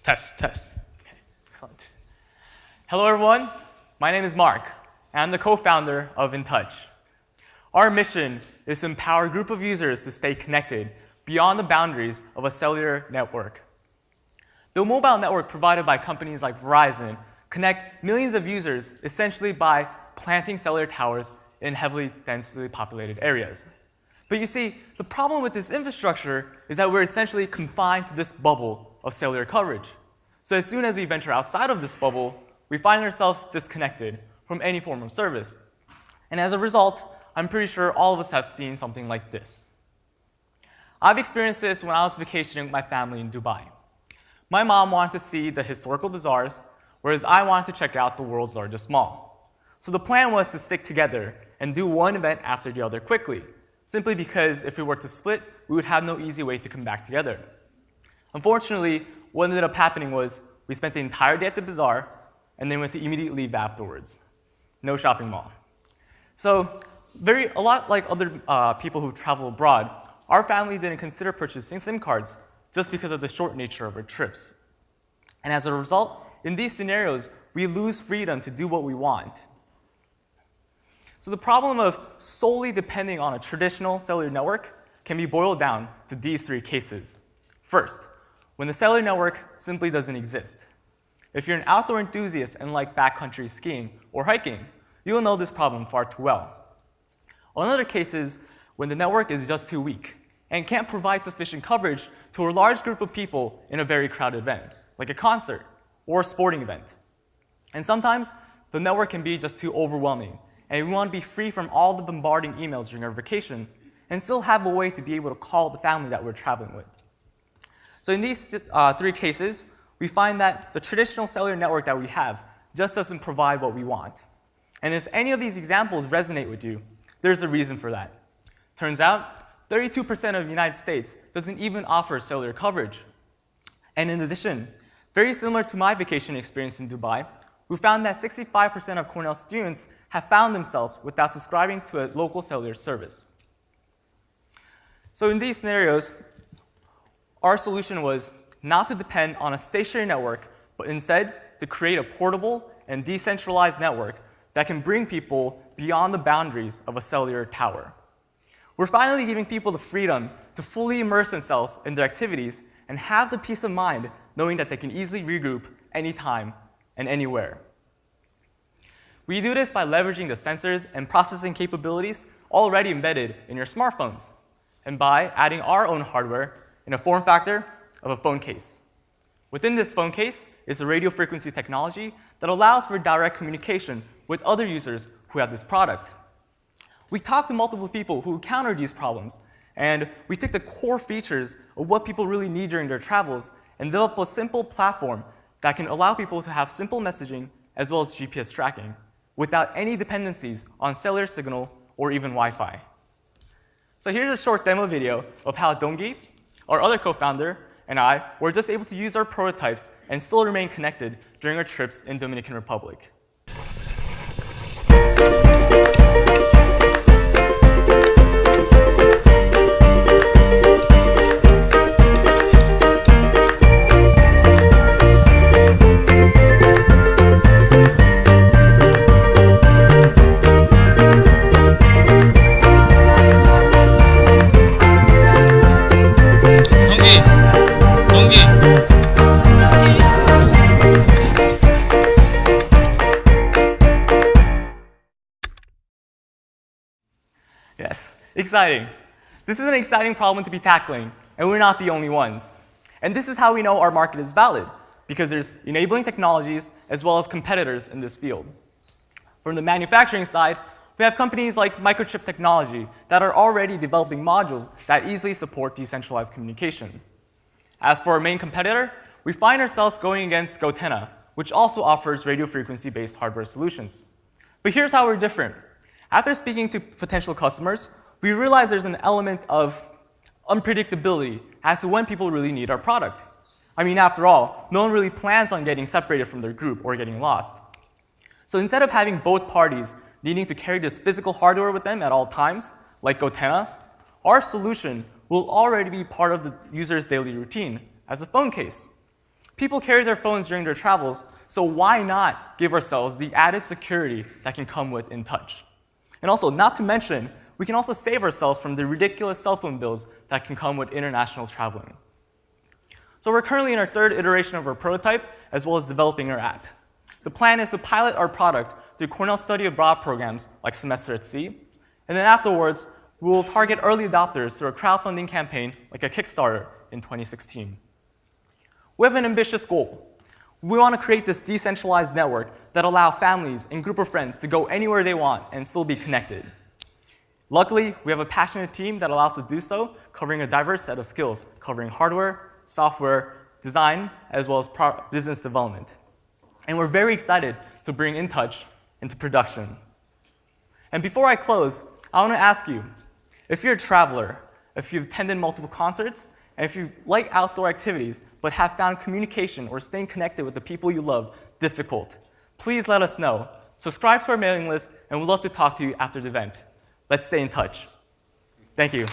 Test, test. Okay, excellent. Hello, everyone. My name is Mark, and I'm the co-founder of inTouch. Our mission is to empower a group of users to stay connected beyond the boundaries of a cellular network. The mobile network provided by companies like Verizon connect millions of users essentially by planting cellular towers in heavily densely populated areas. But you see, the problem with this infrastructure is that we're essentially confined to this bubble of cellular coverage. So as soon as we venture outside of this bubble, we find ourselves disconnected from any form of service. And as a result, I'm pretty sure all of us have seen something like this. I've experienced this when I was vacationing with my family in Dubai. My mom wanted to see the historical bazaars, whereas I wanted to check out the world's largest mall. So the plan was to stick together and do one event after the other quickly, simply because if we were to split, we would have no easy way to come back together. Unfortunately, what ended up happening was we spent the entire day at the bazaar and then went to immediately leave afterwards. No shopping mall. So a lot like other people who travel abroad, our family didn't consider purchasing SIM cards just because of the short nature of our trips. And as a result, in these scenarios, we lose freedom to do what we want. So the problem of solely depending on a traditional cellular network can be boiled down to these three cases. First, when the cellular network simply doesn't exist. If you're an outdoor enthusiast and like backcountry skiing or hiking, you'll know this problem far too well. Another case is when the network is just too weak and can't provide sufficient coverage to a large group of people in a very crowded event, like a concert or a sporting event. And sometimes the network can be just too overwhelming, and we want to be free from all the bombarding emails during our vacation and still have a way to be able to call the family that we're traveling with. So in these three cases, we find that the traditional cellular network that we have just doesn't provide what we want. And if any of these examples resonate with you, there's a reason for that. Turns out, 32% of the United States doesn't even offer cellular coverage. And in addition, very similar to my vacation experience in Dubai, we found that 65% of Cornell students have found themselves without subscribing to a local cellular service. So in these scenarios, our solution was not to depend on a stationary network, but instead to create a portable and decentralized network that can bring people beyond the boundaries of a cellular tower. We're finally giving people the freedom to fully immerse themselves in their activities and have the peace of mind knowing that they can easily regroup anytime and anywhere. We do this by leveraging the sensors and processing capabilities already embedded in your smartphones, and by adding our own hardware in a form factor of a phone case. Within this phone case is a radio frequency technology that allows for direct communication with other users who have this product. We talked to multiple people who encountered these problems, and we took the core features of what people really need during their travels and developed a simple platform that can allow people to have simple messaging as well as GPS tracking without any dependencies on cellular signal or even Wi-Fi. So here's a short demo video of how Donggi, our other co-founder, and I were just able to use our prototypes and still remain connected during our trips in Dominican Republic. Yes, exciting. This is an exciting problem to be tackling, and we're not the only ones. And this is how we know our market is valid, because there's enabling technologies as well as competitors in this field. From the manufacturing side, we have companies like Microchip Technology that are already developing modules that easily support decentralized communication. As for our main competitor, we find ourselves going against Gotenna, which also offers radio frequency-based hardware solutions. But here's how we're different. After speaking to potential customers, we realized there's an element of unpredictability as to when people really need our product. I mean, after all, no one really plans on getting separated from their group or getting lost. So instead of having both parties needing to carry this physical hardware with them at all times, like Gotenna, our solution will already be part of the user's daily routine as a phone case. People carry their phones during their travels, so why not give ourselves the added security that can come with inTouch? And also, not to mention, we can also save ourselves from the ridiculous cell phone bills that can come with international traveling. So we're currently in our third iteration of our prototype, as well as developing our app. The plan is to pilot our product through Cornell Study Abroad programs like Semester at Sea, and then afterwards, we will target early adopters through a crowdfunding campaign like a Kickstarter in 2016. We have an ambitious goal. We want to create this decentralized network that allows families and group of friends to go anywhere they want and still be connected. Luckily, we have a passionate team that allows us to do so, covering a diverse set of skills, covering hardware, software, design, as well as business development. And we're very excited to bring inTouch into production. And before I close, I want to ask you, if you're a traveler, if you've attended multiple concerts, and if you like outdoor activities but have found communication or staying connected with the people you love difficult, please let us know. Subscribe to our mailing list, and we'd love to talk to you after the event. Let's stay in touch. Thank you.